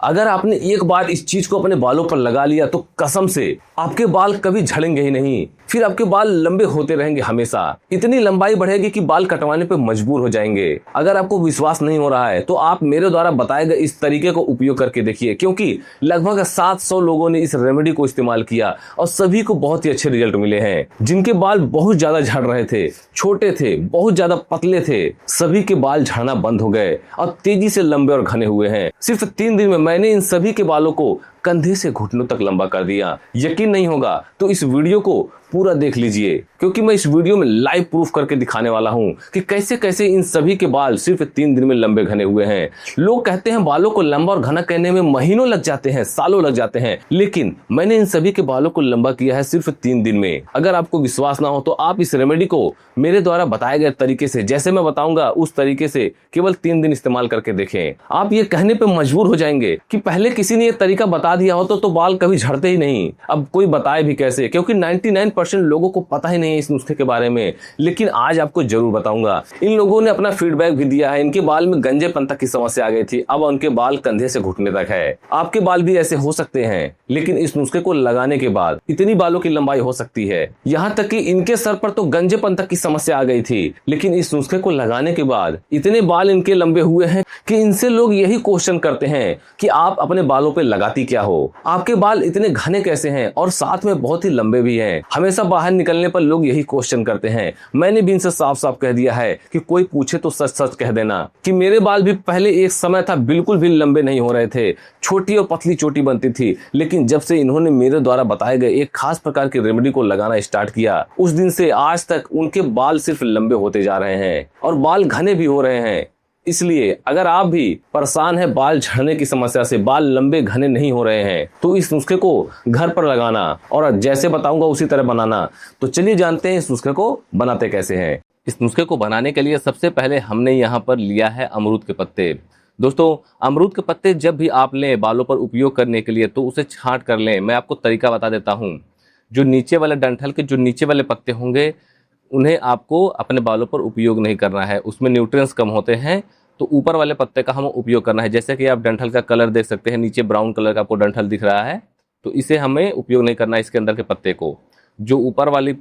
अगर आपने एक बार इस चीज को अपने बालों पर लगा लिया तो कसम से आपके बाल कभी झड़ेंगे ही नहीं, फिर आपके बाल लंबे होते रहेंगे हमेशा। इतनी लंबाई बढ़ेगी कि बाल कटवाने पे मजबूर हो जाएंगे। अगर आपको विश्वास नहीं हो रहा है तो आप मेरे द्वारा बताए गए इस तरीके को उपयोग करके देखिए, क्योंकि लगभग 700 लोगों ने इस रेमेडी को इस्तेमाल किया और सभी को बहुत ही अच्छे रिजल्ट मिले हैं। जिनके बाल बहुत ज्यादा झड़ रहे थे, छोटे थे, बहुत ज्यादा पतले थे, सभी के बाल झड़ना बंद हो गए और तेजी से लंबे और घने हुए हैं। सिर्फ 3 दिन में मैंने इन सभी के बालों को कंधे से घुटनों तक लंबा कर दिया। यकीन नहीं होगा तो इस वीडियो को पूरा देख लीजिए, क्योंकि मैं इस वीडियो में लाइव प्रूफ करके दिखाने वाला हूं कि कैसे कैसे इन सभी के बाल सिर्फ 3 दिन में लंबे घने हुए हैं। लोग कहते हैं बालों को लंबा और घना करने में महीनों लग जाते हैं, सालों लग जाते हैं, लेकिन मैंने इन सभी के बालों को लंबा किया है सिर्फ 3 दिन में। अगर आपको विश्वास ना हो तो आप इस रेमेडी को मेरे द्वारा बताए गए तरीके से, जैसे मैं बताऊंगा उस तरीके से केवल 3 दिन इस्तेमाल करके देखें। आप ये कहने पर मजबूर हो जाएंगे कि पहले किसी ने ये तरीका बता दिया हो तो बाल कभी झड़ते ही नहीं, अब कोई बताए भी कैसे, क्योंकि 99% लोगों को पता ही नहीं है इस नुस्खे के बारे में। लेकिन आज आपको जरूर बताऊंगा। इन लोगों ने अपना फीडबैक भी दिया है। इनके बाल में गंजेपन तक की समस्या आ गई थी, अब उनके बाल कंधे से घुटने तक है। आपके बाल भी ऐसे हो सकते हैं, लेकिन इस नुस्खे को लगाने के बाद इतनी बालों की लंबाई हो सकती है। यहाँ तक कि इनके सर पर तो गंजेपन तक की समस्या आ गई थी, लेकिन इस नुस्खे को लगाने के बाद इतने बाल इनके लंबे हुए हैं कि इनसे लोग यही क्वेश्चन करते हैं कि आप अपने बालों पे लगाती क्या हो, आपके बाल इतने घने कैसे हैं और साथ में बहुत ही लंबे भी हैं। हमेशा बाहर निकलने पर लोग यही क्वेश्चन करते हैं। मैंने भी इनसे साफ साफ कह दिया है कि कोई पूछे तो सच सच कह देना कि मेरे बाल भी पहले एक समय था बिल्कुल भी लंबे नहीं हो रहे थे, छोटी और पतली चोटी बनती थी, लेकिन जब से इन्होंने मेरे द्वारा बताए गए एक खास प्रकार की रेमेडी को लगाना स्टार्ट किया, उस दिन से आज तक उनके बाल सिर्फ लंबे होते जा रहे हैं और बाल घने भी हो रहे हैं। इसलिए अगर आप भी परेशान हैं बाल झड़ने की समस्या से, बाल लंबे घने नहीं हो रहे हैं, तो इस नुस्खे को घर पर लगाना और जैसे बताऊंगा उसी तरह बनाना। तो चलिए जानते हैं इस नुस्खे को बनाते कैसे हैं। इस नुस्खे को बनाने के लिए सबसे पहले हमने यहाँ पर लिया है अमरूद के पत्ते। दोस्तों, अमरूद के पत्ते जब भी आप लें बालों पर उपयोग करने के लिए तो उसे छांट कर लें। मैं आपको तरीका बता देता हूँ। जो नीचे वाले डंठल के जो नीचे वाले पत्ते होंगे उन्हें आपको अपने बालों पर उपयोग नहीं करना है, उसमें न्यूट्रिएंट्स कम होते हैं। तो ऊपर वाले पत्ते का हमें उपयोग करना है। जैसे कि आप डंठल का कलर देख सकते हैं, नीचे ब्राउन कलर का आपको डंठल दिख रहा है, तो इसे हमें उपयोग नहीं करना है। इसके अंदर के पत्ते को, जो ऊपर वाली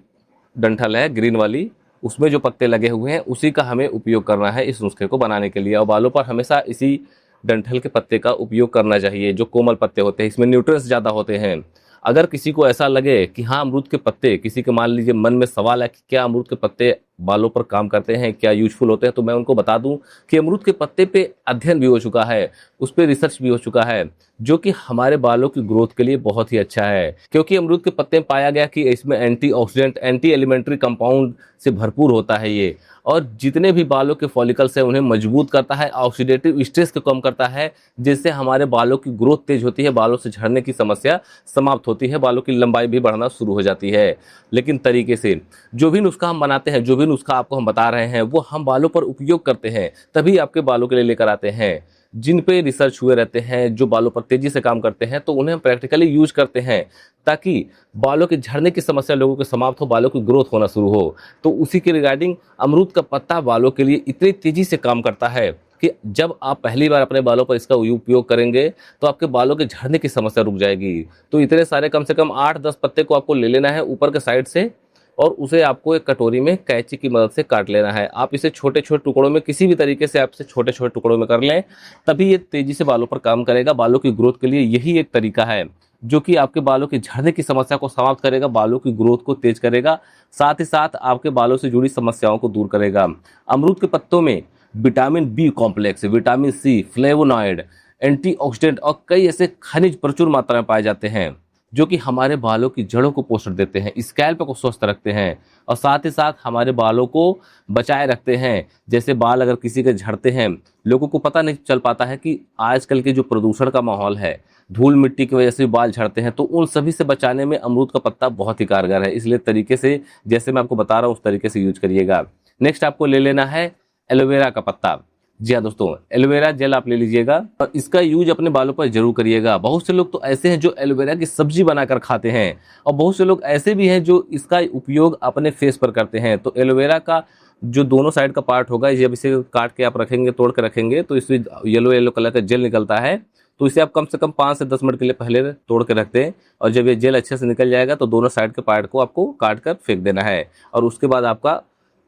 डंठल है ग्रीन वाली, उसमें जो पत्ते लगे हुए हैं उसी का हमें उपयोग करना है इस नुस्खे को बनाने के लिए। और बालों पर हमेशा इसी डंठल के पत्ते का उपयोग करना चाहिए। जो कोमल पत्ते होते हैं इसमें न्यूट्रिएंट्स ज़्यादा होते हैं। अगर किसी को ऐसा लगे कि हाँ अमरूद के पत्ते, किसी के मान लीजिए मन में सवाल है कि क्या अमरूद के पत्ते बालों पर काम करते हैं, क्या यूजफुल होते हैं, तो मैं उनको बता दूं कि अमरूद के पत्ते पे अध्ययन भी हो चुका है, उस पर रिसर्च भी हो चुका है, जो कि हमारे बालों की ग्रोथ के लिए बहुत ही अच्छा है। क्योंकि अमरूद के पत्ते में पाया गया कि इसमें एंटीऑक्सीडेंट, एंटी एलिमेंट्री कंपाउंड से भरपूर होता है ये, और जितने भी बालों के फॉलिकल्स हैं उन्हें मजबूत करता है, ऑक्सीडेटिव स्ट्रेस को कम करता है, जिससे हमारे बालों की ग्रोथ तेज होती है, बालों से झड़ने की समस्या समाप्त होती है, बालों की लंबाई भी बढ़ना शुरू हो जाती है। लेकिन तरीके से जो भी नुस्खा हम बनाते हैं, जो भी नुस्खा आपको हम बता रहे हैं, वो हम बालों पर उपयोग करते हैं, तभी आपके बालों के लिए लेकर आते हैं। जिन पे रिसर्च हुए रहते हैं, जो बालों पर तेजी से काम करते हैं, तो उन्हें हम प्रैक्टिकली यूज करते हैं ताकि बालों के झड़ने की समस्या लोगों के समाप्त हो, बालों की ग्रोथ होना शुरू हो। तो उसी के रिगार्डिंग अमरूद का पत्ता बालों के लिए इतनी तेजी से काम करता है कि जब आप पहली बार अपने बालों पर इसका उपयोग करेंगे तो आपके बालों के झड़ने की समस्या रुक जाएगी। तो इतने सारे कम से कम 8-10 पत्ते को आपको ले लेना है ऊपर के साइड से, और उसे आपको एक कटोरी में कैंची की मदद से काट लेना है। आप इसे छोटे छोटे टुकड़ों में, किसी भी तरीके से आप इसे छोटे छोटे टुकड़ों में कर लें, तभी ये तेजी से बालों पर काम करेगा। बालों की ग्रोथ के लिए यही एक तरीका है जो कि आपके बालों के झड़ने की समस्या को समाप्त करेगा, बालों की ग्रोथ को तेज करेगा, साथ ही साथ आपके बालों से जुड़ी समस्याओं को दूर करेगा। अमरूद के पत्तों में vitamin B complex, vitamin C, flavonoid, antioxidant और कई ऐसे खनिज प्रचुर मात्रा में पाए जाते हैं जो कि हमारे बालों की जड़ों को पोषण देते हैं, स्कैल्प को स्वस्थ रखते हैं और साथ ही साथ हमारे बालों को बचाए रखते हैं। जैसे बाल अगर किसी के झड़ते हैं, लोगों को पता नहीं चल पाता है कि आजकल के जो प्रदूषण का माहौल है, धूल मिट्टी की वजह से बाल झड़ते हैं, तो उन सभी से बचाने में अमरूद का पत्ता बहुत ही कारगर है। इसलिए तरीके से, जैसे मैं आपको बता रहा हूँ उस तरीके से यूज करिएगा। नेक्स्ट आपको ले लेना है एलोवेरा का पत्ता। जी हाँ दोस्तों, एलोवेरा जेल आप ले लीजिएगा और इसका यूज अपने बालों पर जरूर करिएगा। बहुत से लोग तो ऐसे हैं जो एलोवेरा की सब्जी बनाकर खाते हैं, और बहुत से लोग ऐसे भी हैं जो इसका उपयोग अपने फेस पर करते हैं। तो एलोवेरा का जो दोनों साइड का पार्ट होगा, जब इसे काट के आप रखेंगे, तोड़ के रखेंगे, तो इससे येलो येलो कलर का जेल निकलता है। तो इसे आप कम से कम 5 से 10 मिनट के लिए पहले तोड़ के रख दें, और जब ये जेल अच्छे से निकल जाएगा तो दोनों साइड के पार्ट को आपको काट कर फेंक देना है, और उसके बाद आपका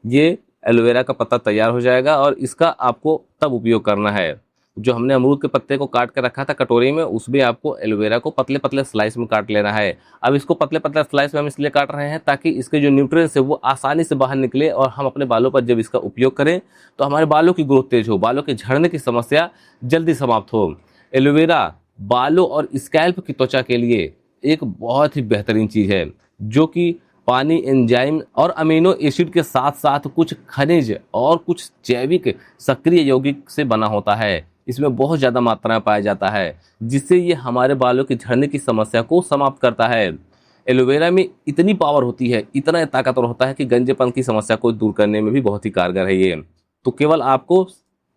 ये एलोवेरा का पत्ता तैयार हो जाएगा। और इसका आपको तब उपयोग करना है, जो हमने अमरूद के पत्ते को काट कर रखा था कटोरी में, उसमें आपको एलोवेरा को पतले पतले स्लाइस में काट लेना है। अब इसको पतले पतले स्लाइस में हम इसलिए काट रहे हैं ताकि इसके जो न्यूट्रिएंट्स है वो आसानी से बाहर निकले, और हम अपने बालों पर जब इसका उपयोग करें तो हमारे बालों की ग्रोथ तेज हो, बालों के झड़ने की समस्या जल्दी समाप्त हो। एलोवेरा बालों और स्कैल्प की त्वचा के लिए एक बहुत ही बेहतरीन चीज है, जो कि पानी, एंजाइम और अमीनो एसिड के साथ साथ कुछ खनिज और कुछ जैविक सक्रिय यौगिक से बना होता है। इसमें बहुत ज़्यादा मात्रा में पाया जाता है, जिससे ये हमारे बालों के झड़ने की समस्या को समाप्त करता है। एलोवेरा में इतनी पावर होती है, इतना ताकतवर होता है कि गंजेपन की समस्या को दूर करने में भी बहुत ही कारगर है ये। तो केवल आपको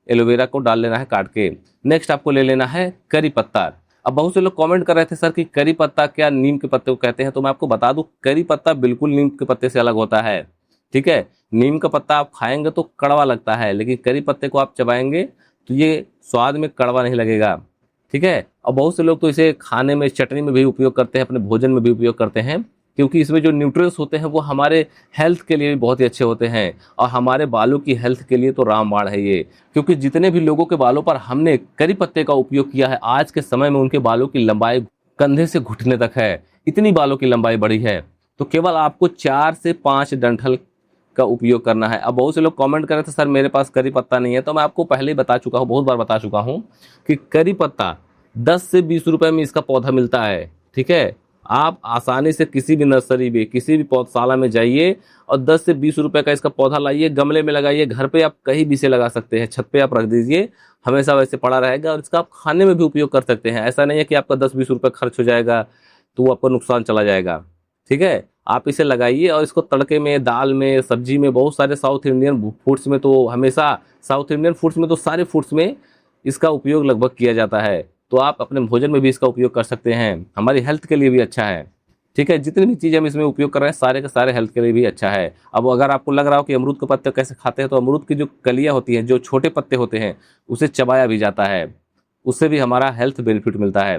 एलोवेरा को डाल लेना है काट के। नेक्स्ट आपको ले लेना है करी पत्ता। अब बहुत से लोग कमेंट कर रहे थे सर कि करी पत्ता क्या नीम के पत्ते को कहते हैं, तो मैं आपको बता दूं करी पत्ता बिल्कुल नीम के पत्ते से अलग होता है। ठीक है, नीम का पत्ता आप खाएंगे तो कड़वा लगता है, लेकिन करी पत्ते को आप चबाएंगे तो ये स्वाद में कड़वा नहीं लगेगा। ठीक है, और बहुत से लोग तो इसे खाने में, चटनी में भी उपयोग करते हैं, अपने भोजन में भी उपयोग करते हैं, क्योंकि इसमें जो न्यूट्रिएंट्स होते हैं वो हमारे हेल्थ के लिए भी बहुत ही अच्छे होते हैं, और हमारे बालों की हेल्थ के लिए तो रामबाण है ये। क्योंकि जितने भी लोगों के बालों पर हमने करी पत्ते का उपयोग किया है, आज के समय में उनके बालों की लंबाई कंधे से घुटने तक है, इतनी बालों की लंबाई बढ़ी है। तो केवल आपको 4 से 5 डंठल का उपयोग करना है। अब बहुत से लोग कमेंट कर रहे थे सर मेरे पास करी पत्ता नहीं है, तो मैं आपको पहले ही बता चुका हूँ, बहुत बार बता चुका हूँ कि करी पत्ता 10 से 20 रुपए में इसका पौधा मिलता है। ठीक है, आप आसानी से किसी भी नर्सरी में, किसी भी पौधशाला में जाइए और 10 से 20 रुपए का इसका पौधा लाइए, गमले में लगाइए, घर पे आप कहीं भी इसे लगा सकते हैं, छत पे आप रख दीजिए, हमेशा वैसे पड़ा रहेगा, और इसका आप खाने में भी उपयोग कर सकते हैं। ऐसा नहीं है कि आपका 10-20 रुपये खर्च हो जाएगा तो वो आपको नुकसान चला जाएगा। ठीक है, आप इसे लगाइए और इसको तड़के में, दाल में, सब्जी में, बहुत सारे साउथ इंडियन फूड्स में तो हमेशा, साउथ इंडियन फूड्स में तो सारे फूड्स में इसका उपयोग लगभग किया जाता है। तो आप अपने भोजन में भी इसका उपयोग कर सकते हैं, हमारी हेल्थ के लिए भी अच्छा है। ठीक है, जितनी भी चीज़ें हम इसमें उपयोग कर रहे हैं सारे के सारे हेल्थ के लिए भी अच्छा है। अब अगर आपको लग रहा हो कि अमरूद के पत्ते कैसे खाते हैं, तो अमरूद की जो कलियाँ होती हैं, जो छोटे पत्ते होते हैं, उसे चबाया भी जाता है, उससे भी हमारा हेल्थ बेनिफिट मिलता है।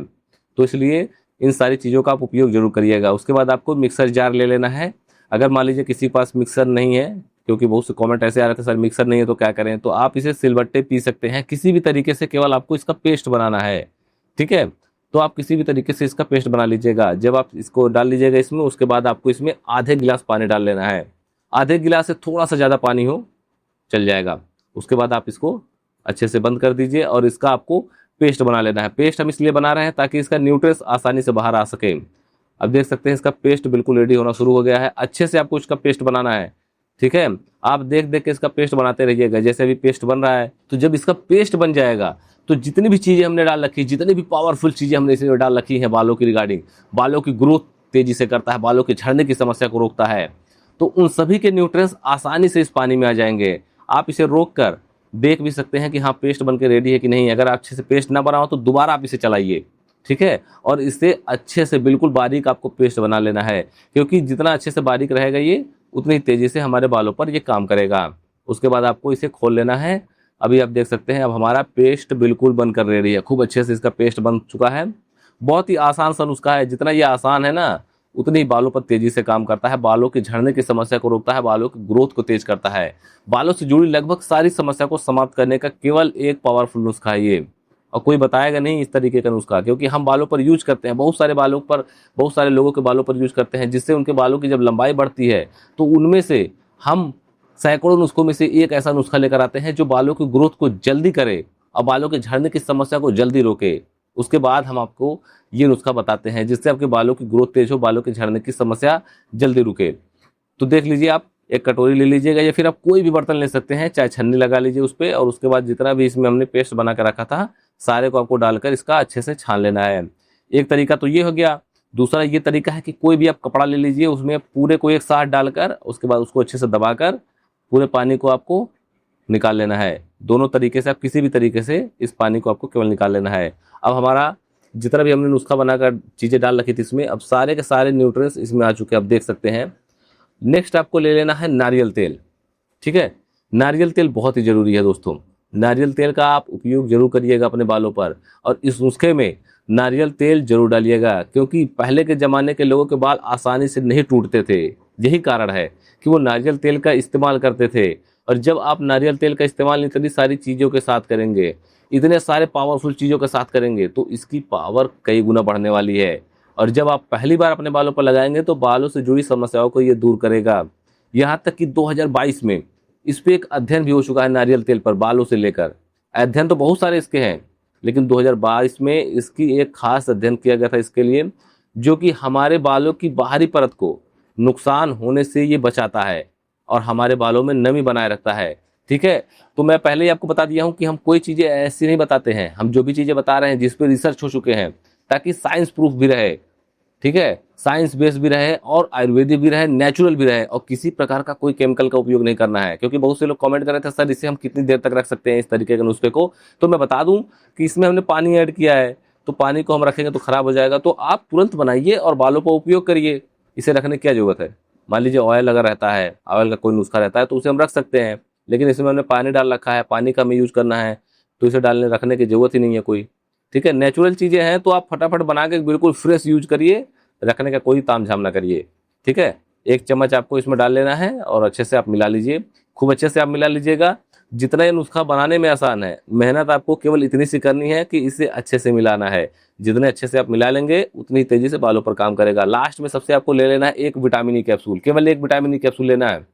तो इसलिए इन सारी चीज़ों का आप उपयोग जरूर करिएगा। उसके बाद आपको मिक्सर जार ले लेना है। अगर मान लीजिए किसी के पास मिक्सर नहीं है, क्योंकि बहुत से कमेंट ऐसे आ रहे थे सर मिक्सर नहीं है तो क्या करें, तो आप इसे सिलबट्टे पी सकते हैं किसी भी तरीके से, केवल आपको इसका पेस्ट बनाना है। ठीक है, तो आप किसी भी तरीके से इसका पेस्ट बना लीजिएगा। जब आप इसको डाल लीजिएगा इसमें, उसके बाद आपको इसमें आधे गिलास पानी डाल लेना है। आधे गिलास से थोड़ा सा ज़्यादा पानी हो चल जाएगा। उसके बाद आप इसको अच्छे से बंद कर दीजिए और इसका आपको पेस्ट बना लेना है। पेस्ट हम इसलिए बना रहे हैं ताकि इसका न्यूट्रिएंट्स आसानी से बाहर आ सके। अब देख सकते हैं इसका पेस्ट बिल्कुल रेडी होना शुरू हो गया है। अच्छे से आपको इसका पेस्ट बनाना है। ठीक है, आप देख देख के इसका पेस्ट बनाते रहिएगा। जैसे अभी पेस्ट बन रहा है, तो जब इसका पेस्ट बन जाएगा तो जितनी भी चीज़ें हमने डाल रखी, जितनी भी पावरफुल चीज़ें हमने इसमें डाल रखी हैं बालों की रिगार्डिंग, बालों की ग्रोथ तेजी से करता है, बालों के झड़ने की समस्या को रोकता है, तो उन सभी के न्यूट्रिएंट्स आसानी से इस पानी में आ जाएंगे। आप इसे रोक कर देख भी सकते हैं कि हाँ पेस्ट बन के रेडी है कि नहीं। अगर अच्छे से पेस्ट ना बना हो तो दोबारा आप इसे चलाइए। ठीक है, और इससे अच्छे से बिल्कुल बारीक आपको पेस्ट बना लेना है, क्योंकि जितना अच्छे से बारीक रहेगा ये, उतनी तेज़ी से हमारे बालों पर ये काम करेगा। उसके बाद आपको इसे खोल लेना है। अभी आप देख सकते हैं अब हमारा पेस्ट बिल्कुल बनकर रेडी है। खूब अच्छे से इसका पेस्ट बन चुका है। बहुत ही आसान सा नुस्खा है, जितना ये आसान है ना उतनी बालों पर तेजी से काम करता है, बालों के झड़ने की समस्या को रोकता है, बालों की ग्रोथ को तेज करता है। बालों से जुड़ी लगभग सारी समस्या को समाप्त करने का केवल एक पावरफुल नुस्खा है ये, और कोई बताएगा नहीं इस तरीके का नुस्खा, क्योंकि हम बालों पर यूज करते हैं, बहुत सारे बालों पर, बहुत सारे लोगों के बालों पर यूज करते हैं, जिससे उनके बालों की जब लंबाई बढ़ती है तो उनमें से हम सैकड़ों नुस्खों में से एक ऐसा नुस्खा लेकर आते हैं जो बालों की ग्रोथ को जल्दी करे और बालों के झड़ने की समस्या को जल्दी रोके। उसके बाद हम आपको ये नुस्खा बताते हैं जिससे आपके बालों की ग्रोथ तेज हो, बालों के झड़ने की समस्या जल्दी रुके। तो देख लीजिए, आप एक कटोरी ले लीजिएगा या फिर आप कोई भी बर्तन ले सकते हैं, चाहे छन्नी लगा लीजिए उस पर, और उसके बाद जितना भी इसमें हमने पेस्ट बना कर रखा था सारे को आपको डालकर इसका अच्छे से छान लेना है। एक तरीका तो ये हो गया। दूसरा ये तरीका है कि कोई भी आप कपड़ा ले लीजिए, उसमें पूरे को एक साथ डालकर उसके बाद उसको अच्छे से दबाकर पूरे पानी को आपको निकाल लेना है। दोनों तरीके से आप किसी भी तरीके से इस पानी को आपको केवल निकाल लेना है। अब हमारा जितना भी हमने नुस्खा बनाकर चीज़ें डाल रखी थी इसमें, अब सारे के सारे न्यूट्रिएंट्स इसमें आ चुके हैं, आप देख सकते हैं। नेक्स्ट आपको ले लेना है नारियल तेल। ठीक है, नारियल तेल बहुत ही ज़रूरी है दोस्तों। नारियल तेल का आप उपयोग जरूर करिएगा अपने बालों पर, और इस नुस्खे में नारियल तेल जरूर डालिएगा, क्योंकि पहले के ज़माने के लोगों के बाल आसानी से नहीं टूटते थे। यही कारण है कि वो नारियल तेल का इस्तेमाल करते थे। और जब आप नारियल तेल का इस्तेमाल इतनी सारी चीज़ों के साथ करेंगे, इतने सारे पावरफुल चीज़ों के साथ करेंगे, तो इसकी पावर कई गुना बढ़ने वाली है। और जब आप पहली बार अपने बालों पर लगाएंगे तो बालों से जुड़ी समस्याओं को ये दूर करेगा। यहाँ तक कि 2022 में इस पे एक अध्ययन भी हो चुका है नारियल तेल पर, बालों से लेकर। अध्ययन तो बहुत सारे इसके हैं, लेकिन 2022 में इसकी एक खास अध्ययन किया गया था इसके लिए, जो कि हमारे बालों की बाहरी परत को नुकसान होने से ये बचाता है और हमारे बालों में नमी बनाए रखता है। ठीक है, तो मैं पहले ही आपको बता दिया हूँ कि हम कोई चीज़ें ऐसी नहीं बताते हैं, हम जो भी चीज़ें बता रहे हैं जिस पे रिसर्च हो चुके हैं, ताकि साइंस प्रूफ भी रहे। ठीक है, साइंस बेस्ड भी रहे और आयुर्वेदिक भी रहे, नेचुरल भी रहे, और किसी प्रकार का कोई केमिकल का उपयोग नहीं करना है। क्योंकि बहुत से लोग कमेंट कर रहे थे, सर इसे हम कितनी देर तक रख सकते हैं इस तरीके के नुस्खे को। तो मैं बता दूं कि इसमें हमने पानी ऐड किया है, तो पानी को हम रखेंगे तो खराब हो जाएगा। तो आप तुरंत बनाइए और बालों पर उपयोग करिए। इसे रखने की क्या जरूरत है? मान लीजिए ऑयल अगर रहता है, ऑयल का कोई नुस्खा रहता है, तो उसे हम रख सकते हैं, लेकिन इसमें हमने पानी डाल रखा है, पानी का हमें यूज करना है, तो इसे डालने रखने की जरूरत ही नहीं है कोई। ठीक है, नेचुरल चीज़ें हैं तो आप फटाफट बना के बिल्कुल फ्रेश यूज करिए, रखने का कोई तामझाम ना करिए। ठीक है, 1 चम्मच आपको इसमें डाल लेना है और अच्छे से आप मिला लीजिए, खूब अच्छे से आप मिला लीजिएगा। जितना ये नुस्खा बनाने में आसान है, मेहनत आपको केवल इतनी सी करनी है कि इसे अच्छे से मिलाना है। जितने अच्छे से आप मिला लेंगे उतनी तेजी से बालों पर काम करेगा। लास्ट में सबसे आपको ले लेना है 1 विटामिन ई कैप्सूल, केवल 1 विटामिन ई कैप्सूल लेना है,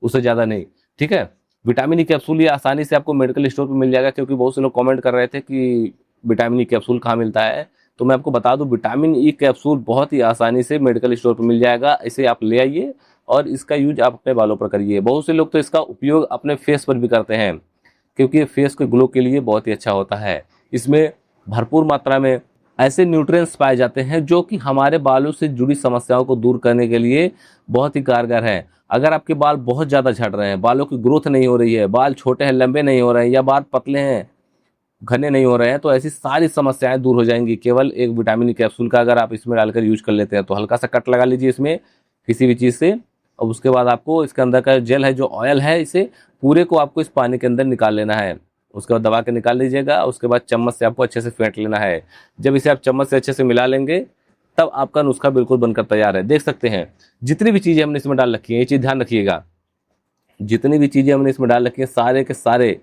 उससे ज़्यादा नहीं। ठीक है, विटामिन ई कैप्सूल ये आसानी से आपको मेडिकल स्टोर पर मिल जाएगा, क्योंकि बहुत से लोग कमेंट कर रहे थे कि विटामिन ई कैप्सूल कहाँ मिलता है। तो मैं आपको बता दूं, विटामिन ई कैप्सूल बहुत ही आसानी से मेडिकल स्टोर पर मिल जाएगा। इसे आप ले आइए और इसका यूज आप अपने बालों पर करिए। बहुत से लोग तो इसका उपयोग अपने फेस पर भी करते हैं, क्योंकि ये फेस के ग्लो के लिए बहुत ही अच्छा होता है। इसमें भरपूर मात्रा में ऐसे न्यूट्रिएंट्स पाए जाते हैं जो कि हमारे बालों से जुड़ी समस्याओं को दूर करने के लिए बहुत ही कारगर हैं। अगर आपके बाल बहुत ज़्यादा झड़ रहे हैं, बालों की ग्रोथ नहीं हो रही है, बाल छोटे हैं, लंबे नहीं हो रहे हैं, या बाल पतले हैं, घने नहीं हो रहे हैं, तो ऐसी सारी समस्याएं दूर हो जाएंगी केवल 1 विटामिन ई कैप्सूल का अगर आप इसमें डालकर यूज कर लेते हैं। तो हल्का सा कट लगा लीजिए इसमें किसी भी चीज़ से, और उसके बाद आपको इसके अंदर का जेल है, जो ऑयल है, इसे पूरे को आपको इस पानी के अंदर निकाल लेना है। उसके बाद दबा के निकाल लीजिएगा। उसके बाद चम्मच से आपको अच्छे से फेंट लेना है। जब इसे आप चम्मच से अच्छे से मिला लेंगे, तब आपका नुस्खा बिल्कुल बनकर तैयार है। देख सकते हैं जितनी भी चीज़ें हमने इसमें डाल रखी है, ये चीज़ ध्यान रखिएगा, जितनी भी चीज़ें हमने इसमें डाल रखी है सारे के सारे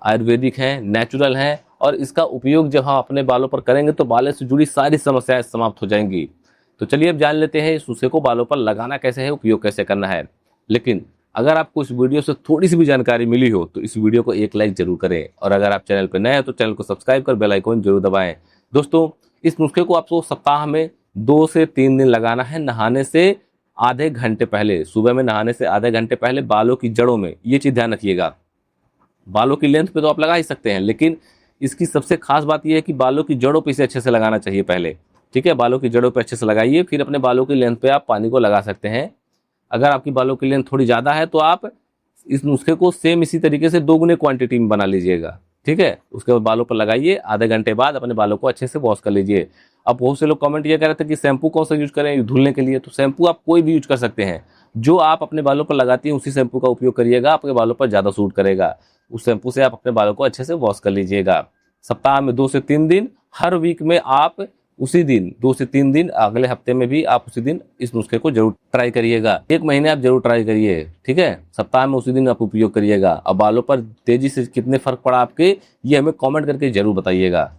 आयुर्वेदिक हैं, नेचुरल हैं, और इसका उपयोग जब हम अपने बालों पर करेंगे तो बालों से जुड़ी सारी समस्याएं समाप्त हो जाएंगी। तो चलिए अब जान लेते हैं इस नुस्खे को बालों पर लगाना कैसे है, उपयोग कैसे करना है। लेकिन अगर आपको इस वीडियो से थोड़ी सी भी जानकारी मिली हो तो इस वीडियो को एक लाइक जरूर करें, और अगर आप चैनल पर नए हैं तो चैनल को सब्सक्राइब कर बेल आइकन जरूर दबाएं। दोस्तों, इस नुस्खे को आपको सप्ताह में 2 से 3 दिन लगाना है, नहाने से आधे घंटे पहले। सुबह में नहाने से आधे घंटे पहले बालों की जड़ों में। ये चीज़ ध्यान रखिएगा, बालों की लेंथ पे तो आप लगा ही सकते हैं, लेकिन इसकी सबसे खास बात यह है कि बालों की जड़ों पे इसे अच्छे से लगाना चाहिए पहले। ठीक है, बालों की जड़ों पे अच्छे से लगाइए, फिर अपने बालों की लेंथ पे आप पानी को लगा सकते हैं। अगर आपकी बालों की लेंथ थोड़ी ज़्यादा है तो आप इस नुस्खे को सेम इसी तरीके से 2 गुने क्वांटिटी में बना लीजिएगा। ठीक है, उसके बाद बालों पर लगाइए, आधे घंटे बाद अपने बालों को अच्छे से वॉश कर लीजिए। अब बहुत से लोग कमेंट ये कर रहे थे कि शैम्पू कौन सा यूज करें धुलने के लिए। तो शैम्पू आप कोई भी यूज कर सकते हैं, जो आप अपने बालों पर लगाती हैं उसी शैम्पू का उपयोग करिएगा, आपके बालों पर ज़्यादा सूट करेगा। उस शैम्पू से आप अपने बालों को अच्छे से वॉश कर लीजिएगा। सप्ताह में 2 से 3 दिन, हर वीक में आप उसी दिन 2 से 3 दिन, अगले हफ्ते में भी आप उसी दिन इस नुस्खे को जरूर ट्राई करिएगा। 1 महीने आप जरूर ट्राई करिए। ठीक है, सप्ताह में उसी दिन आप उपयोग करिएगा। अब बालों पर तेजी से कितने फर्क पड़ा आपके, ये हमें कमेंट करके जरूर बताइएगा।